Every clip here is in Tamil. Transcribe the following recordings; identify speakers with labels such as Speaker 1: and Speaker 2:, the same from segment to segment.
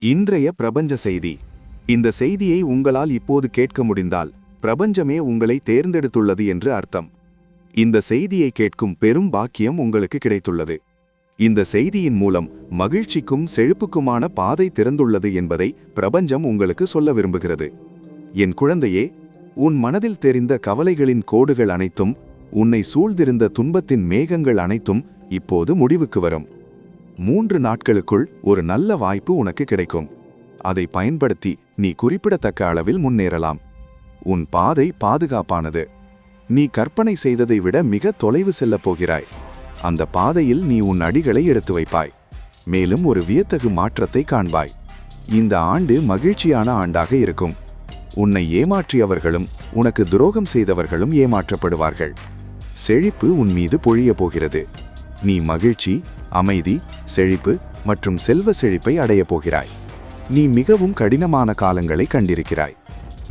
Speaker 1: இன்றைய பிரபஞ்ச செய்தி. இந்த செய்தியை உங்களால் இப்போது கேட்க முடிந்தால் பிரபஞ்சமே உங்களை தேர்ந்தெடுத்துள்ளது என்று அர்த்தம். இந்த செய்தியை கேட்கும் பெரும் பாக்கியம் உங்களுக்கு கிடைத்துள்ளது. இந்த செய்தியின் மூலம் மகிழ்ச்சிக்கும் செழிப்புக்குமான பாதை திறந்துள்ளது என்பதை பிரபஞ்சம் உங்களுக்கு சொல்ல விரும்புகிறது. என் குழந்தையே, உன் மனதில் தெரிந்த கவலைகளின் கோடுகள் அனைத்தும், உன்னை சூழ்ந்திருந்த துன்பத்தின் மேகங்கள் அனைத்தும் இப்போது முடிவுக்கு வரும். 3 நாட்களுக்குள் ஒரு நல்ல வாய்ப்பு உனக்கு கிடைக்கும். அதை பயன்படுத்தி நீ குறிப்பிடத்தக்க அளவில் முன்னேறலாம். உன் பாதை பாதுகாப்பானது. நீ கற்பனை செய்ததை விட மிக தொலைவு செல்லப் போகிறாய். அந்த பாதையில் நீ உன் அடிகளை எடுத்து வைப்பாய். மேலும் ஒரு வியத்தகு மாற்றத்தை காண்பாய். இந்த ஆண்டு மகிழ்ச்சியான ஆண்டாக இருக்கும். உன்னை ஏமாற்றியவர்களும் உனக்கு துரோகம் செய்தவர்களும் ஏமாற்றப்படுவார்கள். செழிப்பு உன் மீது பொழிய போகிறது. நீ மகிழ்ச்சி, அமைதி, செழிப்பு மற்றும் செல்வ செழிப்பை அடையப் போகிறாய். நீ மிகவும் கடினமான காலங்களை கண்டிருக்கிறாய்.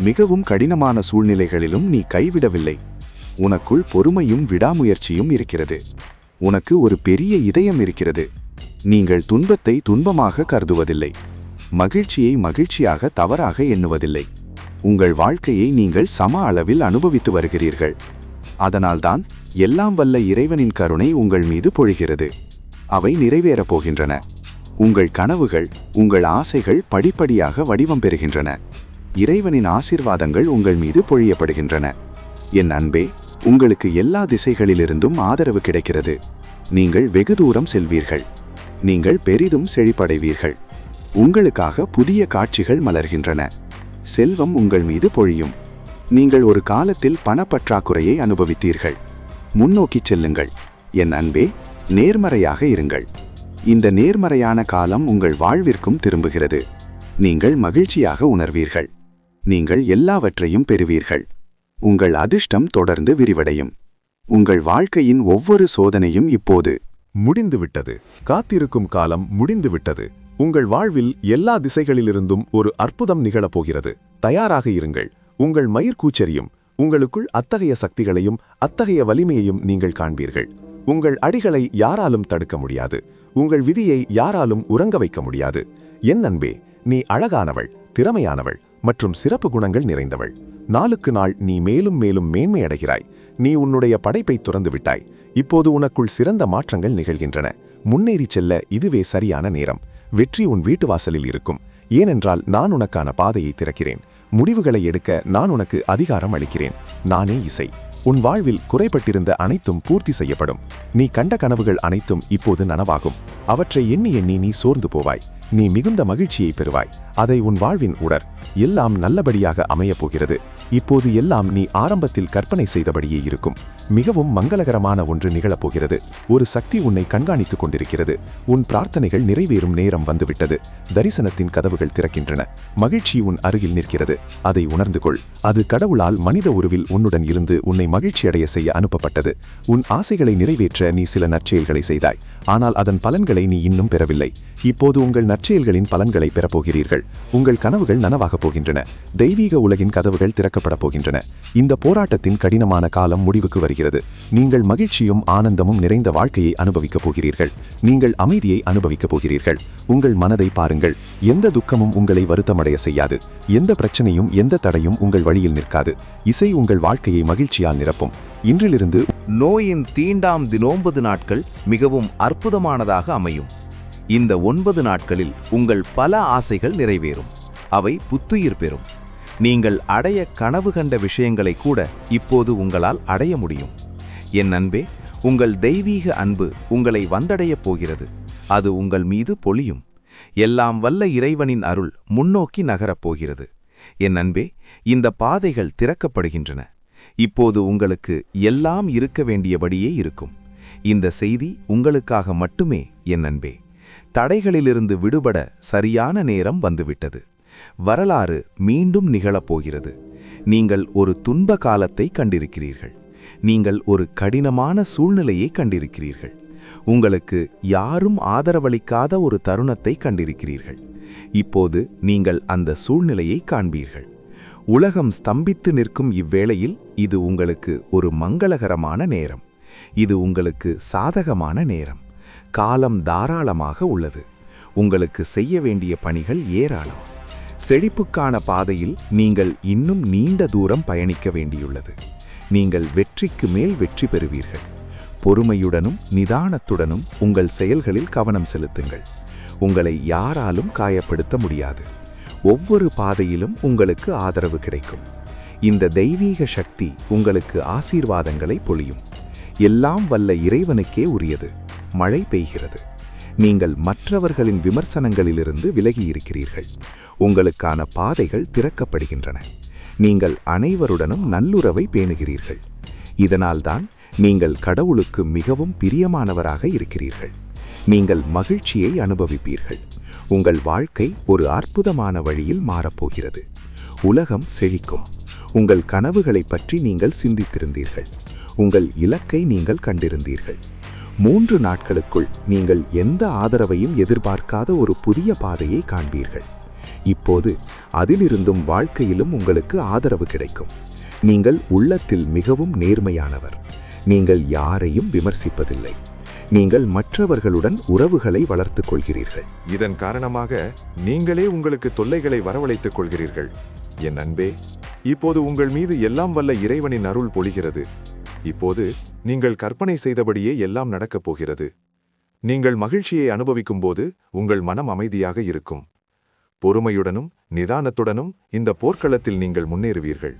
Speaker 1: மிகவும் கடினமான சூழ்நிலைகளிலும் நீ கைவிடவில்லை. உனக்குள் பொறுமையும் விடாமுயற்சியும் இருக்கிறது. உனக்கு ஒரு பெரிய இதயம் இருக்கிறது. நீங்கள் துன்பத்தை துன்பமாக கருதுவதில்லை. மகிழ்ச்சியை மகிழ்ச்சியாக தவறாக எண்ணுவதில்லை. உங்கள் வாழ்க்கையை நீங்கள் சம அளவில் அனுபவித்து வருகிறீர்கள். அதனால்தான் எல்லாம் வல்ல இறைவனின் கருணை உங்கள் மீது பொழிகிறது. அவை நிறைவேறப் போகின்றன. உங்கள் கனவுகள், உங்கள் ஆசைகள் படிப்படியாக வடிவம் பெறுகின்றன. இறைவனின் ஆசீர்வாதங்கள் உங்கள் மீது பொழியப்படுகின்றன. என் அன்பே, உங்களுக்கு எல்லா திசைகளிலிருந்தும் ஆதரவு கிடைக்கிறது. நீங்கள் வெகு தூரம் செல்வீர்கள். நீங்கள் பெரிதும் செழிப்படைவீர்கள். உங்களுக்காக புதிய காட்சிகள் மலர்கின்றன. செல்வம் உங்கள் மீது பொழியும். நீங்கள் ஒரு காலத்தில் பணப்பற்றாக்குறையை அனுபவித்தீர்கள். முன்னோக்கிச் செல்லுங்கள். என் அன்பே, நேர்மறையாக இருங்கள். இந்த நேர்மறையான காலம் உங்கள் வாழ்விற்கும் திரும்புகிறது. நீங்கள் மகிழ்ச்சியாக உணர்வீர்கள். நீங்கள் எல்லாவற்றையும் பெறுவீர்கள். உங்கள் அதிர்ஷ்டம் தொடர்ந்து விரிவடையும். உங்கள் வாழ்க்கையின் ஒவ்வொரு சோதனையும் இப்போது
Speaker 2: முடிந்துவிட்டது. காத்திருக்கும் காலம் முடிந்துவிட்டது. உங்கள் வாழ்வில் எல்லா திசைகளிலிருந்தும் ஒரு அற்புதம் நிகழப்போகிறது. தயாராக இருங்கள். உங்கள் மயிர்கூச்சரியும். உங்களுக்குள் அத்தகைய சக்திகளையும் அத்தகைய வலிமையையும் நீங்கள் காண்பீர்கள். உங்கள் அடிகளை யாராலும் தடுக்க முடியாது. உங்கள் விதியை யாராலும் உறங்க வைக்க முடியாது. என் அன்பே, நீ அழகானவள், திறமையானவள் மற்றும் சிறப்பு குணங்கள் நிறைந்தவள். நாளுக்கு நாள் நீ மேலும் மேலும் மேன்மையடைகிறாய். நீ உன்னுடைய படைப்பை துறந்து விட்டாய். இப்போது உனக்குள் சிறந்த மாற்றங்கள் நிகழ்கின்றன. முன்னேறி செல்ல இதுவே சரியான நேரம். வெற்றி உன் வீட்டு வாசலில் இருக்கும். ஏனென்றால் நான் உனக்கான பாதையை திறக்கிறேன். முடிவுகளை எடுக்க நான் உனக்கு அதிகாரம் அளிக்கிறேன். நானே இசை. உன் வாழ்வில் குறைபட்டிருந்த அனைத்தும் பூர்த்தி செய்யப்படும். நீ கண்ட கனவுகள் அனைத்தும் இப்போது நனவாகும். அவற்றை எண்ணி எண்ணி நீ சோர்ந்து போவாய். நீ மிகுந்த மகிழ்ச்சியை பெறுவாய். அதை உன் வாழ்வின் உடர். எல்லாம் நல்லபடியாக அமையப் போகிறது. இப்போது எல்லாம் நீ ஆரம்பத்தில் கற்பனை செய்தபடியே இருக்கும். மிகவும் மங்களகரமான ஒன்று நிகழப்போகிறது. ஒரு சக்தி உன்னை கண்காணித்துக் கொண்டிருக்கிறது. உன் பிரார்த்தனைகள் நிறைவேறும் நேரம் வந்துவிட்டது. தரிசனத்தின் கதவுகள் திறக்கின்றன. மகிழ்ச்சி உன் அருகில் நிற்கிறது. அதை உணர்ந்து கொள். அது கடவுளால் மனித உருவில் உன்னுடன் இருந்து உன்னை மகிழ்ச்சியடைய செய்ய அனுப்பப்பட்டது. உன் ஆசைகளை நிறைவேற்ற நீ சில நற்செயல்களை செய்தாய். ஆனால் அதன் பலன்களை நீ இன்னும் பெறவில்லை. இப்போது உங்கள் நற்செயல்களின் பலன்களை பெறப்போகிறீர்கள். உங்கள் கனவுகள் நனவாகப் போகின்றன. தெய்வீக உலகின் கதவுகள் திறக்கப்பட போகின்றன. இந்த போராட்டத்தின் கடினமான காலம் முடிவுக்கு வருகிறது. நீங்கள் மகிழ்ச்சியும் ஆனந்தமும் நிறைந்த வாழ்க்கையை அனுபவிக்கப் போகிறீர்கள். நீங்கள் அமைதியை அனுபவிக்கப் போகிறீர்கள். உங்கள் மனதை பாருங்கள். எந்த துக்கமும் உங்களை வருத்தமடைய செய்யாது. எந்த பிரச்சனையும் எந்த தடையும் உங்கள் வழியில் நிற்காது. இசை உங்கள் வாழ்க்கையை மகிழ்ச்சியால் நிரப்பும். இன்றிலிருந்து
Speaker 3: நோயின் தீண்டாம் 9 நாட்கள் மிகவும் அற்புதமானதாக அமையும். இந்த 9 நாட்களில் உங்கள் பல ஆசைகள் நிறைவேறும். அவை புத்துயிர் பெறும். நீங்கள் அடைய கனவு கண்ட விஷயங்களை கூட இப்போது உங்களால் அடைய முடியும். என் அன்பே, உங்கள் தெய்வீக அன்பு உங்களை வந்தடையப் போகிறது. அது உங்கள் மீது பொழியும். எல்லாம் வல்ல இறைவனின் அருள் முன்னோக்கி நகரப் போகிறது. என் அன்பே, இந்த பாதைகள் திறக்கப்படுகின்றன. இப்போது உங்களுக்கு எல்லாம் இருக்க வேண்டியபடியே இருக்கும். இந்த செய்தி உங்களுக்காக மட்டுமே. என் அன்பே, தடைகளிலிருந்து விடுபட சரியான நேரம் வந்துவிட்டது. வரலாறு மீண்டும் நிகழப்போகிறது. நீங்கள் ஒரு துன்ப காலத்தை கண்டிருக்கிறீர்கள். நீங்கள் ஒரு கடினமான சூழ்நிலையை கண்டிருக்கிறீர்கள். உங்களுக்கு யாரும் ஆதரவளிக்காத ஒரு தருணத்தை கண்டிருக்கிறீர்கள். இப்போது நீங்கள் அந்த சூழ்நிலையை காண்பீர்கள். உலகம் ஸ்தம்பித்து நிற்கும் இவ்வேளையில் இது உங்களுக்கு ஒரு மங்களகரமான நேரம். இது உங்களுக்கு சாதகமான நேரம். காலம் தாராளமாக உள்ளது. உங்களுக்கு செய்ய வேண்டிய பணிகள் ஏராளம். செழிப்புக்கான பாதையில் நீங்கள் இன்னும் நீண்ட தூரம் பயணிக்க வேண்டியுள்ளது. நீங்கள் வெற்றிக்கு மேல் வெற்றி பெறுவீர்கள். பொறுமையுடனும் நிதானத்துடனும் உங்கள் செயல்களில் கவனம் செலுத்துங்கள். உங்களை யாராலும் காயப்படுத்த முடியாது. ஒவ்வொரு பாதையிலும் உங்களுக்கு ஆதரவு கிடைக்கும். இந்த தெய்வீக சக்தி உங்களுக்கு ஆசீர்வாதங்களை பொழியும். எல்லாம் வல்ல இறைவனுக்கே உரியது. மழை பெய்கிறது. நீங்கள் மற்றவர்களின் விமர்சனங்களிலிருந்து விலகி இருக்கிறீர்கள். உங்களுக்கான பாதைகள் திறக்கப்படுகின்றன. நீங்கள் அனைவருடனும் நல்லுறவை பேணுகிறீர்கள். இதனால்தான் நீங்கள் கடவுளுக்கு மிகவும் பிரியமானவராக இருக்கிறீர்கள். நீங்கள் மகிழ்ச்சியை அனுபவிப்பீர்கள். உங்கள் வாழ்க்கை ஒரு அற்புதமான வழியில் மாறப்போகிறது. உலகம் செழிக்கும். உங்கள் கனவுகளைப் பற்றி நீங்கள் சிந்தித்திருந்தீர்கள். உங்கள் இலக்கை நீங்கள் கண்டிருந்தீர்கள். 3 நாட்களுக்குள் நீங்கள் எந்த ஆதரவையும் எதிர்பார்க்காத ஒரு புதிய பாதையை காண்பீர்கள். இப்போது அதிலிருந்தும் வாழ்க்கையிலும் உங்களுக்கு ஆதரவு கிடைக்கும். நீங்கள் உள்ளத்தில் மிகவும் நேர்மையானவர். நீங்கள் யாரையும் விமர்சிப்பதில்லை. நீங்கள் மற்றவர்களுடன் உறவுகளை வளர்த்துக் கொள்கிறீர்கள்.
Speaker 1: இதன் காரணமாக நீங்களே உங்களுக்கு தொல்லைகளை வரவழைத்துக் கொள்கிறீர்கள். என் அன்பே, இப்போது உங்கள் மீது எல்லாம் வல்ல இறைவனின் அருள் பொழிகிறது. இப்போது நீங்கள் கற்பனை செய்தபடியே எல்லாம் நடக்கப் போகிறது. நீங்கள் மகிழ்ச்சியை அனுபவிக்கும் போது உங்கள் மனம் அமைதியாக இருக்கும். பொறுமையுடனும் நிதானத்துடனும் இந்த போர்க்களத்தில் நீங்கள் முன்னேறுவீர்கள்.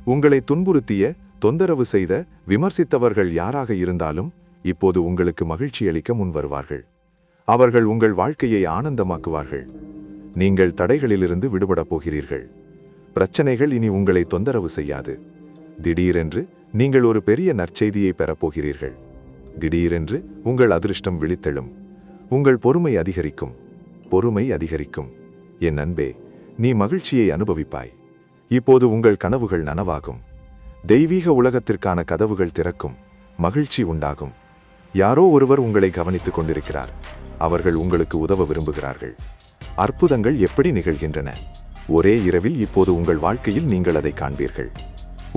Speaker 1: உங்களை துன்புறுத்திய, தொந்தரவு செய்த, விமர்சித்தவர்கள் யாராக இருந்தாலும் இப்போது உங்களுக்கு மகிழ்ச்சியளிக்க முன்வருவார்கள். அவர்கள் உங்கள் வாழ்க்கையை ஆனந்தமாக்குவார்கள். நீங்கள் தடைகளிலிருந்து விடுபடப் போகிறீர்கள். பிரச்சனைகள் இனி உங்களை தொந்தரவு செய்யாது. திடீரென்று நீங்கள் ஒரு பெரிய நற்செய்தியை பெறப்போகிறீர்கள். திடீரென்று உங்கள் அதிர்ஷ்டம் விழித்தெழும். உங்கள் பொறுமை அதிகரிக்கும். பொறுமை அதிகரிக்கும். என் அன்பே, நீ மகிழ்ச்சியை அனுபவிப்பாய். இப்போது உங்கள் கனவுகள் நனவாகும். தெய்வீக உலகத்திற்கான கதவுகள் திறக்கும். மகிழ்ச்சி உண்டாகும். யாரோ ஒருவர் உங்களை கவனித்துக் கொண்டிருக்கிறார். அவர்கள் உங்களுக்கு உதவ விரும்புகிறார்கள். அற்புதங்கள் எப்படி நிகழ்கின்றன! ஒரே இரவில் இப்போது உங்கள் வாழ்க்கையில் நீங்கள் அதை காண்பீர்கள்.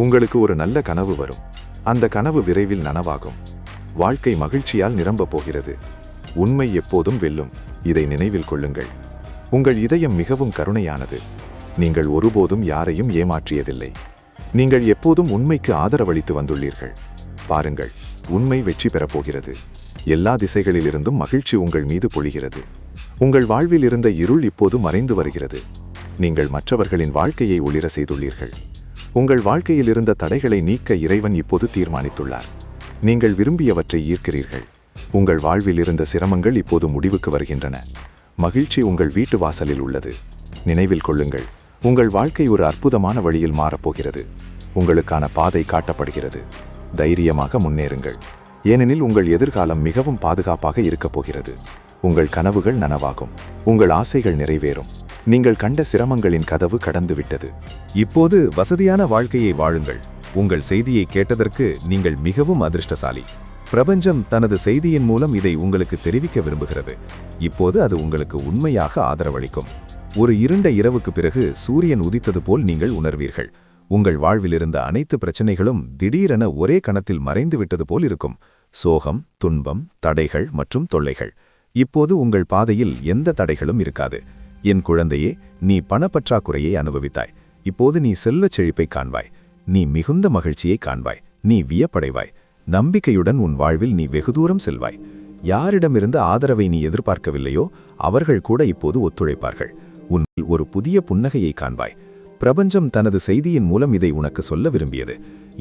Speaker 1: உங்களுக்கு ஒரு நல்ல கனவு வரும். அந்த கனவு விரைவில் நனவாகும். வாழ்க்கை மகிழ்ச்சியால் நிரம்பப் போகிறது. உண்மை எப்போதும் வெல்லும். இதை நினைவில் கொள்ளுங்கள். உங்கள் இதயம் மிகவும் கருணையானது. நீங்கள் ஒருபோதும் யாரையும் ஏமாற்றியதில்லை. நீங்கள் எப்போதும் உண்மைக்கு ஆதரவளித்து வந்துள்ளீர்கள். பாருங்கள், உண்மை வெற்றி பெறப்போகிறது. எல்லா திசைகளிலிருந்தும் மகிழ்ச்சி உங்கள் மீது பொழிகிறது. உங்கள் வாழ்வில் இருந்த இருள் இப்போது மறைந்து வருகிறது. நீங்கள் மற்றவர்களின் வாழ்க்கையை ஒளிர செய்துள்ளீர்கள். உங்கள் வாழ்க்கையில் இருந்த தடைகளை நீக்க இறைவன் இப்போது தீர்மானித்துள்ளார். நீங்கள் விரும்பியவற்றை ஈர்க்கிறீர்கள். உங்கள் வாழ்வில் இருந்த சிரமங்கள் இப்போது முடிவுக்கு வருகின்றன. மகிழ்ச்சி உங்கள் வீட்டு வாசலில் உள்ளது. நினைவில் கொள்ளுங்கள், உங்கள் வாழ்க்கை ஒரு அற்புதமான வழியில் மாறப்போகிறது. உங்களுக்கான பாதை காட்டப்படுகிறது. தைரியமாக முன்னேறுங்கள். ஏனெனில் உங்கள் எதிர்காலம் மிகவும் பாதுகாப்பாக இருக்கப் போகிறது. உங்கள் கனவுகள் நனவாகும். உங்கள் ஆசைகள் நிறைவேறும். நீங்கள் கண்ட சிரமங்களின் கதவு கடந்துவிட்டது.
Speaker 2: இப்போது வசதியான வாழ்க்கையை வாழுங்கள். உங்கள் செய்தியை கேட்டதற்கு நீங்கள் மிகவும் அதிர்ஷ்டசாலி. பிரபஞ்சம் தனது செய்தியின் மூலம் இதை உங்களுக்கு தெரிவிக்க விரும்புகிறது. இப்போது அது உங்களுக்கு உண்மையாக ஆதரவளிக்கும். ஒரு இருண்ட இரவுக்கு பிறகு சூரியன் உதித்தது போல் நீங்கள் உணர்வீர்கள். உங்கள் வாழ்வில் இருந்த அனைத்து பிரச்சனைகளும் திடீரென ஒரே கணத்தில் மறைந்து விட்டது போல் இருக்கும். சோகம், துன்பம், தடைகள் மற்றும் தொல்லைகள். இப்போது உங்கள் பாதையில் எந்த தடைகளும் இருக்காது. என் குழந்தையே, நீ பணப்பற்றாக்குறையை அனுபவித்தாய். இப்போது நீ செல்வச் செழிப்பை காண்பாய். நீ மிகுந்த மகிழ்ச்சியை காண்பாய். நீ வியப்படைவாய். நம்பிக்கையுடன் உன் வாழ்வில் நீ வெகு தூரம் செல்வாய். யாரிடமிருந்து ஆதரவை நீ எதிர்பார்க்கவில்லையோ அவர்கள் கூட இப்போது ஒத்துழைப்பார்கள். உன்னில் ஒரு புதிய புன்னகையை காண்பாய். பிரபஞ்சம் தனது செய்தியின் மூலம் இதை உனக்கு சொல்ல விரும்பியது.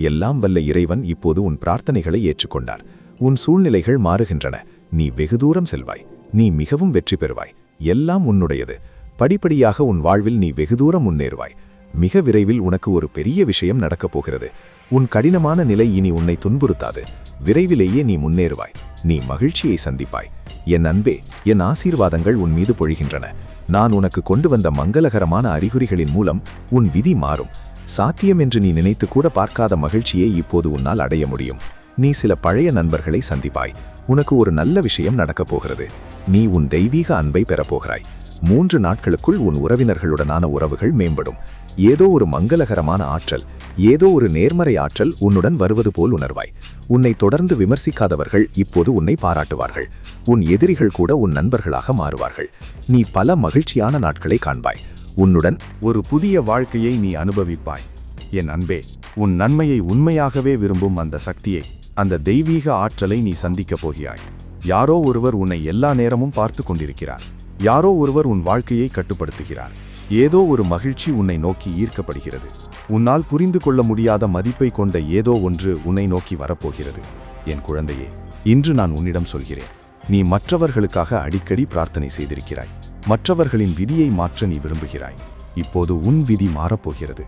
Speaker 2: எல்லாம் வல்ல இறைவன் இப்போது உன் பிரார்த்தனைகளை ஏற்றுக்கொண்டார். உன் சூழ்நிலைகள் மாறுகின்றன. நீ வெகு தூரம் செல்வாய். நீ மிகவும் வெற்றி பெறுவாய். எல்லாம் உன்னுடையது. படிப்படியாக உன் வாழ்வில் நீ வெகு தூரம் முன்னேறுவாய். மிக விரைவில் உனக்கு ஒரு பெரிய விஷயம் நடக்கப் போகிறது. உன் கடினமான நிலை இனி உன்னை துன்புறுத்தாது. விரைவிலேயே நீ முன்னேறுவாய். நீ மகிழ்ச்சியை சந்திப்பாய். என் அன்பே, என் ஆசீர்வாதங்கள் உன் மீது பொழிகின்றன. நான் உனக்கு கொண்டு வந்த மங்களகரமான அறிகுறிகளின் மூலம் உன் விதி மாறும். சாத்தியம் என்று நீ நினைத்து கூட பார்க்காத மகிழ்ச்சியை இப்போது உன்னால் அடைய முடியும். நீ சில பழைய நண்பர்களை சந்திப்பாய். உனக்கு ஒரு நல்ல விஷயம் நடக்கப் போகிறது. நீ உன் தெய்வீக அன்பை பெறப்போகிறாய். 3 நாட்களுக்குள் உன் உறவினர்களுடனான உறவுகள் மேம்படும். ஏதோ ஒரு மங்களகரமான ஆற்றல்
Speaker 3: ஏதோ ஒரு நேர்மறை ஆற்றல் உன்னுடன் வருவது போல் உணர்வாய். உன்னை தொடர்ந்து விமர்சிக்காதவர்கள் இப்போது உன்னை பாராட்டுவார்கள். உன் எதிரிகள் கூட உன் நண்பர்களாக மாறுவார்கள். நீ பல மகிழ்ச்சியான நாட்களை காண்பாய். உன்னுடன்
Speaker 1: ஒரு புதிய வாழ்க்கையை நீ அனுபவிப்பாய். என் அன்பே, உன் நன்மையை உண்மையாகவே விரும்பும் அந்த சக்தியை, அந்த தெய்வீக ஆற்றலை நீ சந்திக்கப் போகிறாய். யாரோ ஒருவர் உன்னை எல்லா நேரமும் பார்த்து கொண்டிருக்கிறார். யாரோ ஒருவர் உன் வாழ்க்கையை கட்டுப்படுத்துகிறார். ஏதோ ஒரு மகிழ்ச்சி உன்னை நோக்கி ஈர்க்கப்படுகிறது. உன்னால் புரிந்து கொள்ள முடியாத மதிப்பை கொண்ட ஏதோ ஒன்று உன்னை நோக்கி வரப்போகிறது. என் குழந்தையே, இன்று நான் உன்னிடம் சொல்கிறேன். நீ மற்றவர்களுக்காக அடிக்கடி பிரார்த்தனை செய்திருக்கிறாய். மற்றவர்களின் விதியை மாற்ற நீ விரும்புகிறாய். இப்போது உன் விதி மாறப்போகிறது.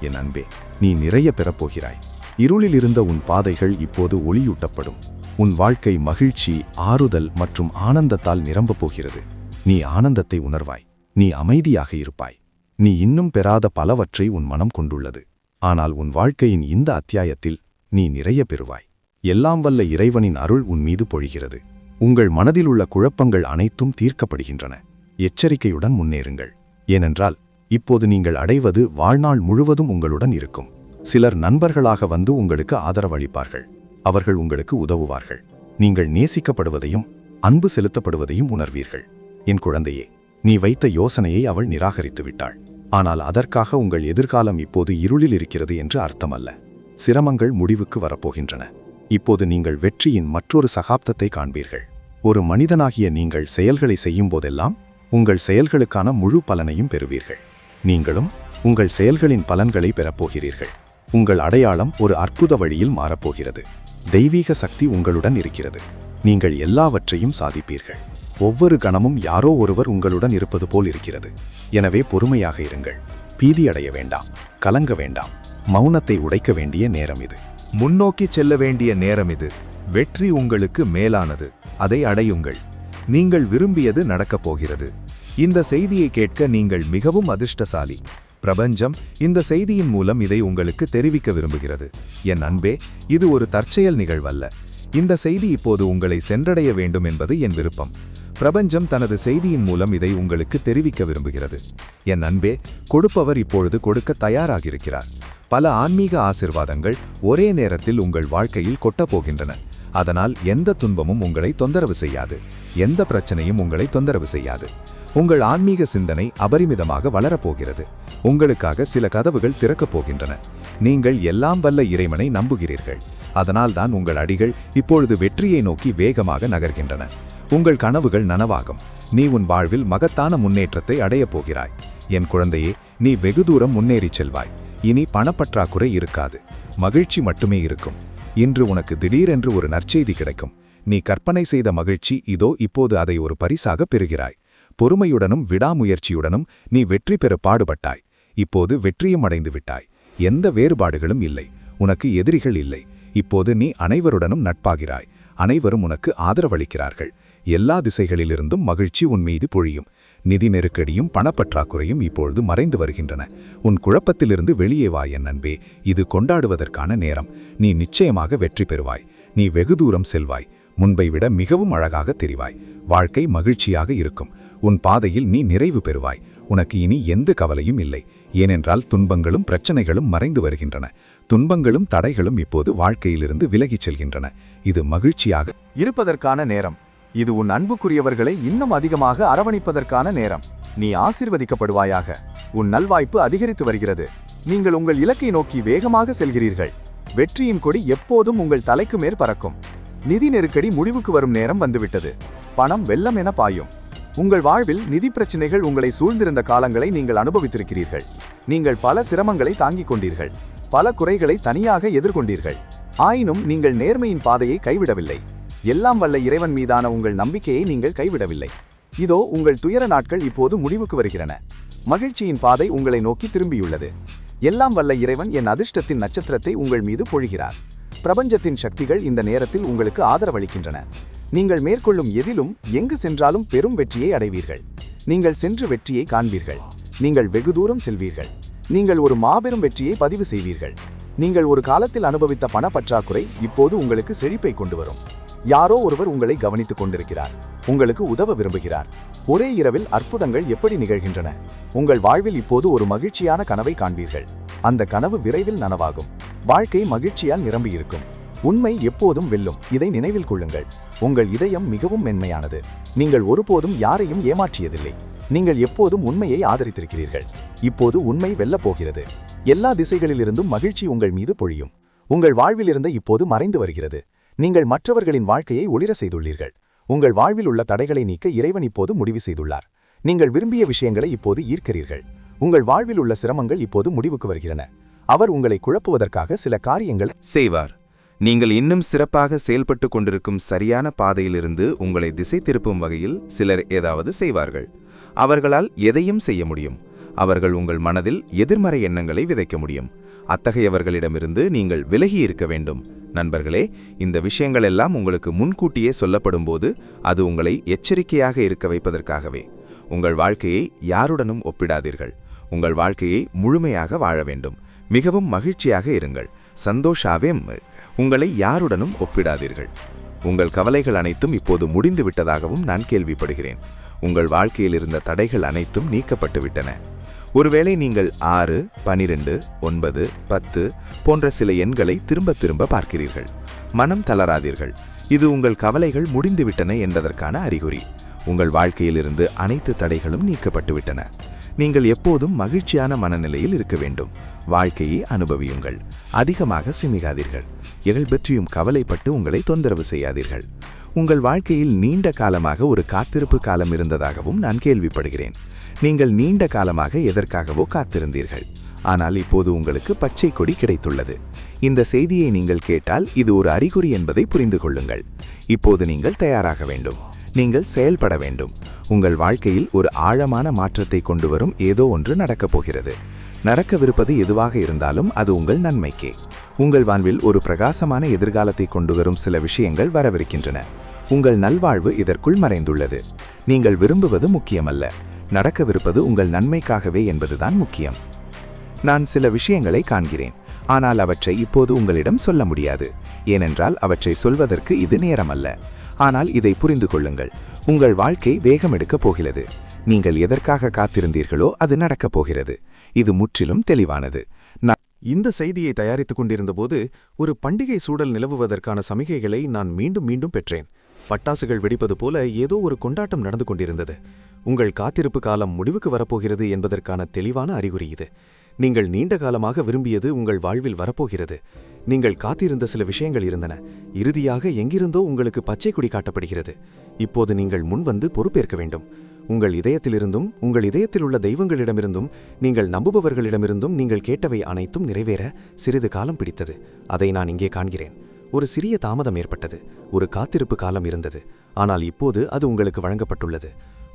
Speaker 1: என் அன்பே, நீ நிறைய பெறப்போகிறாய். இருளில் இருந்த உன் பாதைகள் இப்போது ஒளியூட்டப்படும். உன் வாழ்க்கை மகிழ்ச்சி, ஆறுதல் மற்றும் ஆனந்தத்தால் நிரம்பப் போகிறது. நீ ஆனந்தத்தை உணர்வாய். நீ அமைதியாக இருப்பாய். நீ இன்னும் பெறாத பலவற்றை உன் மனம் கொண்டுள்ளது. ஆனால் உன் வாழ்க்கையின் இந்த அத்தியாயத்தில் நீ நிறைய பெறுவாய். எல்லாம் வல்ல இறைவனின் அருள் உன் மீது பொழிகிறது. உங்கள் மனதில் உள்ள குழப்பங்கள் அனைத்தும் தீர்க்கப்படுகின்றன. எச்சரிக்கையுடன் முன்னேறுங்கள். ஏனென்றால் இப்போது நீங்கள் அடைவது வாழ்நாள் முழுவதும் உங்களுடன் இருக்கும். சிலர் நண்பர்களாக வந்து உங்களுக்கு ஆதரவளிப்பார்கள். அவர்கள் உங்களுக்கு உதவுவார்கள். நீங்கள் நேசிக்கப்படுவதையும் அன்பு செலுத்தப்படுவதையும் உணர்வீர்கள். என் குழந்தையே, நீ வைத்த யோசனையை அவள் நிராகரித்து விட்டாள். ஆனால் அதற்காக உங்கள் எதிர்காலம் இப்போது இருளில் இருக்கிறது என்று அர்த்தமல்ல. சிரமங்கள் முடிவுக்கு வரப்போகின்றன. இப்போது நீங்கள் வெற்றியின் மற்றொரு சகாப்தத்தை காண்பீர்கள். ஒரு மனிதனாகிய நீங்கள் செயல்களை செய்யும் போதெல்லாம் உங்கள் செயல்களுக்கான முழு பலனையும் பெறுவீர்கள். நீங்களும் உங்கள் செயல்களின் பலன்களை பெறப்போகிறீர்கள். உங்கள் அடையாளம் ஒரு அற்புத வழியில் மாறப்போகிறது. தெய்வீக சக்தி உங்களுடன் இருக்கிறது. நீங்கள் எல்லாவற்றையும் சாதிப்பீர்கள். ஒவ்வொரு கணமும் யாரோ ஒருவர் உங்களுடன் இருப்பது போல் இருக்கிறது. எனவே பொறுமையாக இருங்கள். பீதியடைய வேண்டாம். கலங்க வேண்டாம். மௌனத்தை உடைக்க வேண்டிய நேரம் இது. முன்னோக்கி செல்ல வேண்டிய நேரம் இது. வெற்றி உங்களுக்கு மேலானது. அதை அடையுங்கள். நீங்கள் விரும்பியது நடக்கப் போகிறது. இந்த செய்தியை கேட்க நீங்கள் மிகவும் அதிர்ஷ்டசாலி. பிரபஞ்சம் இந்த செய்தியின் மூலம் இதை உங்களுக்கு தெரிவிக்க விரும்புகிறது. என் அன்பே, இது ஒரு தற்செயல் நிகழ்வல்ல. இந்த செய்தி இப்போது உங்களை சென்றடைய வேண்டும் என்பது என் விருப்பம். பிரபஞ்சம் தனது செய்தியின் மூலம் இதை உங்களுக்கு தெரிவிக்க விரும்புகிறது. என் அன்பே, கொடுப்பவர் இப்பொழுது கொடுக்க தயாராகியிருக்கிறார். பல ஆன்மீக ஆசிர்வாதங்கள் ஒரே நேரத்தில் உங்கள் வாழ்க்கையில் கொட்டப் போகின்றன. அதனால் எந்த துன்பமும் உங்களை தொந்தரவு செய்யாது. எந்த பிரச்சனையும் உங்களை தொந்தரவு செய்யாது. உங்கள் ஆன்மீக சிந்தனை அபரிமிதமாக வளரப்போகிறது. உங்களுக்காக சில கதவுகள் திறக்கப் போகின்றன. நீங்கள் எல்லாம் வல்ல இறைவனை நம்புகிறீர்கள். அதனால்தான் உங்கள் அடிகள் இப்பொழுது வெற்றியை நோக்கி வேகமாக நகர்கின்றன. உங்கள் கனவுகள் நனவாகும். நீ உன் வாழ்வில் மகத்தான முன்னேற்றத்தை அடையப் போகிறாய். என் குழந்தையே, நீ வெகு தூரம் முன்னேறிச் செல்வாய். இனி பணப்பற்றாக்குறை இருக்காது. மகிழ்ச்சி மட்டுமே இருக்கும். இன்று உனக்கு திடீரென்று ஒரு நற்செய்தி கிடைக்கும். நீ கற்பனை செய்த மகிழ்ச்சி இதோ இப்போது அதை ஒரு பரிசாக பெறுகிறாய். பொறுமையுடனும் விடாமுயற்சியுடனும் நீ வெற்றி பெற பாடுபட்டாய். இப்போது வெற்றியும் அடைந்து விட்டாய். எந்த வேறுபாடுகளும் இல்லை. உனக்கு எதிரிகள் இல்லை. இப்போது நீ அனைவருடனும் நட்பாகிறாய். அனைவரும் உனக்கு ஆதரவளிக்கிறார்கள். எல்லா திசைகளிலிருந்தும் மகிழ்ச்சி உன் மீது பொழியும். நிதி நெருக்கடியும் பணப்பற்றாக்குறையும் இப்பொழுது மறைந்து வருகின்றன. உன் குழப்பத்திலிருந்து வெளியே வா என் அன்பே. இது கொண்டாடுவதற்கான நேரம். நீ நிச்சயமாக வெற்றி பெறுவாய். நீ வெகு தூரம் செல்வாய். முன்பை விட மிகவும் அழகாக தெரிவாய். வாழ்க்கை மகிழ்ச்சியாக இருக்கும். உன் பாதையில் நீ நிறைவு பெறுவாய். உனக்கு இனி எந்த கவலையும் இல்லை. ஏனென்றால் துன்பங்களும் பிரச்சனைகளும் மறைந்து வருகின்றன. துன்பங்களும் தடைகளும் இப்போது வாழ்க்கையிலிருந்து விலகிச் செல்கின்றன. இது மகிழ்ச்சியாக இருப்பதற்கான நேரம். இது உன் அன்புக்குரியவர்களை இன்னும் அதிகமாக அரவணைப்பதற்கான நேரம். நீ ஆசீர்வதிக்கப்படுவாயாக. உன் நல்வாய்ப்பு அதிகரித்து வருகிறது. நீங்கள் உங்கள் இலக்கை நோக்கி வேகமாக செல்கிறீர்கள். வெற்றியின் கொடி எப்போதும் உங்கள் தலைக்கு மேற் பறக்கும். நிதி நெருக்கடி முடிவுக்கு வரும் நேரம் வந்துவிட்டது. பணம் வெள்ளம் என பாயும். உங்கள் வாழ்வில் நிதி பிரச்சனைகள் உங்களை சூழ்ந்திருந்த காலங்களை நீங்கள் அனுபவித்திருக்கிறீர்கள். நீங்கள் பல சிரமங்களை தாங்கிக் கொண்டீர்கள். பல குறைகளை தனியாக எதிர்கொண்டீர்கள். ஆயினும் நீங்கள் நேர்மையின் பாதையை கைவிடவில்லை. எல்லாம் வல்ல இறைவன் மீதான உங்கள் நம்பிக்கையை நீங்கள் கைவிடவில்லை. இதோ உங்கள் துயர நாட்கள் இப்போது முடிவுக்கு வருகின்றன. மகிழ்ச்சியின் பாதை உங்களை நோக்கி திரும்பியுள்ளது. எல்லாம் வல்ல இறைவன் என் அதிர்ஷ்டத்தின் நட்சத்திரத்தை உங்கள் மீது பொழிகிறார். பிரபஞ்சத்தின் சக்திகள் இந்த நேரத்தில் உங்களுக்கு ஆதரவளிக்கின்றன. நீங்கள் மேற்கொள்ளும் எதிலும் எங்கு சென்றாலும் பெரும் வெற்றியை அடைவீர்கள். நீங்கள் சென்று வெற்றியை காண்பீர்கள். நீங்கள் வெகு தூரம் செல்வீர்கள். நீங்கள் ஒரு மாபெரும் வெற்றியை பதிவு செய்வீர்கள். நீங்கள் ஒரு காலத்தில் அனுபவித்த பணப்பற்றாக்குறை இப்போது உங்களுக்கு செழிப்பை கொண்டு வரும். யாரோ ஒருவர் உங்களை கவனித்துக் கொண்டிருக்கிறார். உங்களுக்கு உதவ விரும்புகிறார். ஒரே இரவில் அற்புதங்கள் எப்படி நிகழ்கின்றன. உங்கள் வாழ்வில் இப்போது ஒரு மகிழ்ச்சியான கனவை காண்பீர்கள்.
Speaker 4: அந்த கனவு விரைவில் நனவாகும். வாழ்க்கை மகிழ்ச்சியால் நிரம்பியிருக்கும். உண்மை எப்போதும் வெல்லும். இதை நினைவில் கொள்ளுங்கள். உங்கள் இதயம் மிகவும் மென்மையானது. நீங்கள் ஒருபோதும் யாரையும் ஏமாற்றியதில்லை. நீங்கள் எப்போதும் உண்மையை ஆதரித்திருக்கிறீர்கள். இப்போது உண்மை வெல்லப் போகிறது. எல்லா திசைகளிலிருந்தும் மகிழ்ச்சி உங்கள் மீது பொழியும். உங்கள் வாழ்விலிருந்து இப்போது மறைந்து வருகிறது. நீங்கள் மற்றவர்களின் வாழ்க்கையை ஒளிர செய்துள்ளீர்கள். உங்கள் வாழ்வில் உள்ள தடைகளை நீக்க இறைவன் இப்போது முடிவு செய்துள்ளார். நீங்கள் விரும்பிய விஷயங்களை இப்போது ஈர்க்கிறீர்கள். உங்கள் வாழ்வில் உள்ள சிரமங்கள் இப்போது முடிவுக்கு வருகின்றன. அவர் உங்களை குழப்புவதற்காக சில காரியங்களை
Speaker 3: செய்வார். நீங்கள் இன்னும் சிறப்பாக செயல்பட்டு கொண்டிருக்கும் சரியான பாதையிலிருந்து உங்களை திசை திருப்பும் வகையில் சிலர் ஏதாவது செய்வார்கள். அவர்களால் எதையும் செய்ய முடியும். அவர்கள் உங்கள் மனதில் எதிர்மறை எண்ணங்களை விதைக்க முடியும். அத்தகையவர்களிடமிருந்து நீங்கள் விலகி இருக்க வேண்டும். நண்பர்களே, இந்த விஷயங்கள் எல்லாம் உங்களுக்கு முன்கூட்டியே சொல்லப்படும் போது அது உங்களை எச்சரிக்கையாக இருக்க வைப்பதற்காகவே. உங்கள் வாழ்க்கையை யாருடனும் ஒப்பிடாதீர்கள். உங்கள் வாழ்க்கையை முழுமையாக வாழ வேண்டும். மிகவும் மகிழ்ச்சியாக இருங்கள். சந்தோஷாவே. உங்களை யாருடனும் ஒப்பிடாதீர்கள். உங்கள் கவலைகள் அனைத்தும் இப்போது முடிந்து விட்டதாகவும் நான் கேள்விப்படுகிறேன். உங்கள் வாழ்க்கையில் இருந்த தடைகள் அனைத்தும் நீக்கப்பட்டு விட்டன. ஒருவேளை நீங்கள் 6, 12, 9, 10 போன்ற சில எண்களை திரும்ப திரும்ப பார்க்கிறீர்கள். மனம் தளராதீர்கள். இது உங்கள் கவலைகள் முடிந்துவிட்டன என்பதற்கான அறிகுறி. உங்கள் வாழ்க்கையிலிருந்து அனைத்து தடைகளும் நீக்கப்பட்டுவிட்டன. நீங்கள் எப்போதும் மகிழ்ச்சியான மனநிலையில் இருக்க வேண்டும். வாழ்க்கையை அனுபவியுங்கள். அதிகமாக சிமிகாதீர்கள். எதை பற்றியும் கவலைப்பட்டு உங்களை தொந்தரவு செய்யாதீர்கள். உங்கள் வாழ்க்கையில் நீண்ட காலமாக ஒரு காத்திருப்பு காலம் இருந்ததாகவும் நான் கேள்விப்படுகிறேன். நீங்கள் நீண்ட காலமாக எதற்காகவோ காத்திருந்தீர்கள். ஆனால் இப்போது உங்களுக்கு பச்சை கொடி கிடைத்துள்ளது. இந்த செய்தியை நீங்கள் கேட்டால் இது ஒரு அறிகுறி என்பதை புரிந்து கொள்ளுங்கள். இப்போது நீங்கள் தயாராக வேண்டும். நீங்கள் செயல்பட வேண்டும். உங்கள் வாழ்க்கையில் ஒரு ஆழமான மாற்றத்தை கொண்டு வரும் ஏதோ ஒன்று நடக்கப் போகிறது. நடக்கவிருப்பது எதுவாக இருந்தாலும் அது உங்கள் நன்மைக்கே. உங்கள் வாழ்வில் ஒரு பிரகாசமான எதிர்காலத்தை கொண்டு வரும் சில விஷயங்கள் வரவிருக்கின்றன. உங்கள் நல்வாழ்வு இதற்குள் மறைந்துள்ளது. நீங்கள் விரும்புவது முக்கியமல்ல. நடக்கவிருப்பது உங்கள் நன்மைக்காகவே என்பதுதான் முக்கியம். நான் சில விஷயங்களை காண்கிறேன். ஆனால் அவற்றை இப்போது உங்களிடம் சொல்ல முடியாது. ஏனென்றால் அவற்றை சொல்வதற்கு இது நேரமல்ல. ஆனால் இதை புரிந்து கொள்ளுங்கள். உங்கள் வாழ்க்கை வேகம் எடுக்கப் போகிறது. நீங்கள் எதற்காக காத்திருந்தீர்களோ அது நடக்கப் போகிறது. இது முற்றிலும் தெளிவானது.
Speaker 1: இந்த செய்தியை தயாரித்துக் கொண்டிருந்தபோது ஒரு பண்டிகை சூழல் நிலவுவதற்கான சமிகைகளை நான் மீண்டும் மீண்டும் பெற்றேன். பட்டாசுகள் வெடிப்பது போல ஏதோ ஒரு கொண்டாட்டம் நடந்து கொண்டிருந்தது. உங்கள் காத்திருப்பு காலம் முடிவுக்கு வரப்போகிறது என்பதற்கான தெளிவான அறிகுறி இது. நீங்கள் நீண்ட காலமாக விரும்பியது உங்கள் வாழ்வில் வரப்போகிறது. நீங்கள் காத்திருந்த சில விஷயங்கள் இருந்தன. இறுதியாக எங்கிருந்தோ உங்களுக்கு பச்சை கொடி காட்டப்படுகிறது. இப்போது நீங்கள் முன்வந்து பொறுப்பேற்க வேண்டும். உங்கள் இதயத்திலிருந்தும் உங்கள் இதயத்தில் உள்ள தெய்வங்களிடமிருந்தும் நீங்கள் நம்புபவர்களிடமிருந்தும் நீங்கள் கேட்டவை அனைத்தும் நிறைவேற சிறிது காலம் பிடித்தது. அதை நான் இங்கே காண்கிறேன். ஒரு சிறிய தாமதம் ஏற்பட்டது. ஒரு காத்திருப்பு காலம் இருந்தது. ஆனால் இப்போது அது உங்களுக்கு வழங்கப்பட்டுள்ளது.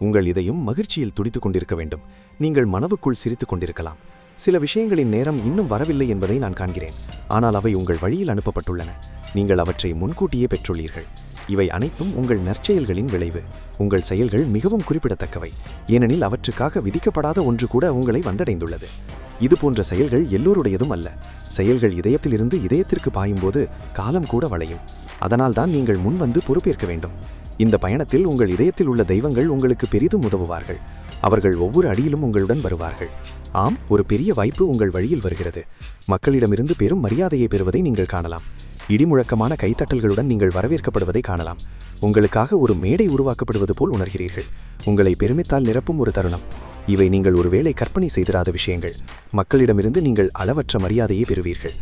Speaker 1: உங்கள் இதயம் மகிழ்ச்சியில் துடித்துக் கொண்டிருக்க வேண்டும். நீங்கள் மனவுக்குள் சிரித்துக் கொண்டிருக்கலாம். சில விஷயங்களின் நேரம் இன்னும் வரவில்லை என்பதை நான் காண்கிறேன். ஆனால் அவை உங்கள் வழியில் அனுப்பப்பட்டுள்ளன. நீங்கள் அவற்றை முன்கூட்டியே பெற்றுள்ளீர்கள். இவை அனைத்தும் உங்கள் நற்செயல்களின் விளைவு. உங்கள் செயல்கள் மிகவும் குறிப்பிடத்தக்கவை. ஏனெனில் அவற்றுக்காக விதிக்கப்படாத ஒன்று கூட உங்களை வந்தடைந்துள்ளது. இது போன்ற செயல்கள் எல்லோருடையதும் அல்ல. செயல்கள் இதயத்திலிருந்து இதயத்திற்கு பாயும்போது காலம் கூட வளையும். அதனால்தான் நீங்கள் முன்வந்து பொறுப்பேற்க வேண்டும். இந்த பயணத்தில் உங்கள் இதயத்தில் உள்ள தெய்வங்கள் உங்களுக்கு பெரிதும் உதவுவார்கள். அவர்கள் ஒவ்வொரு அடியிலும் உங்களுடன் வருவார்கள். ஆம், ஒரு பெரிய வாய்ப்பு உங்கள் வழியில் வருகிறது. மக்களிடமிருந்து பெரும் மரியாதையை பெறுவதை நீங்கள் காணலாம். இடிமுழக்கமான கைத்தட்டல்களுடன் நீங்கள் வரவேற்கப்படுவதை காணலாம். உங்களுக்காக ஒரு மேடை உருவாக்கப்படுவது போல் உணர்கிறீர்கள். உங்களை பெருமித்தால் நிரப்பும் ஒரு தருணம். இவை நீங்கள் ஒருவேளை கற்பனை செய்திராத விஷயங்கள். மக்களிடமிருந்து நீங்கள் அளவற்ற மரியாதையை பெறுவீர்கள்.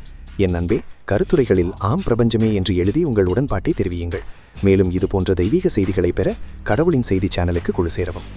Speaker 1: என் அன்பே, கருத்துரைகளில் ஆம் பிரபஞ்சமே என்று எழுதி உங்கள் உடன்பாட்டை தெரிவியுங்கள். மேலும் இது போன்ற தெய்வீக செய்திகளை பெற கடவுளின் செய்தி சேனலுக்கு குழு சேரவும்.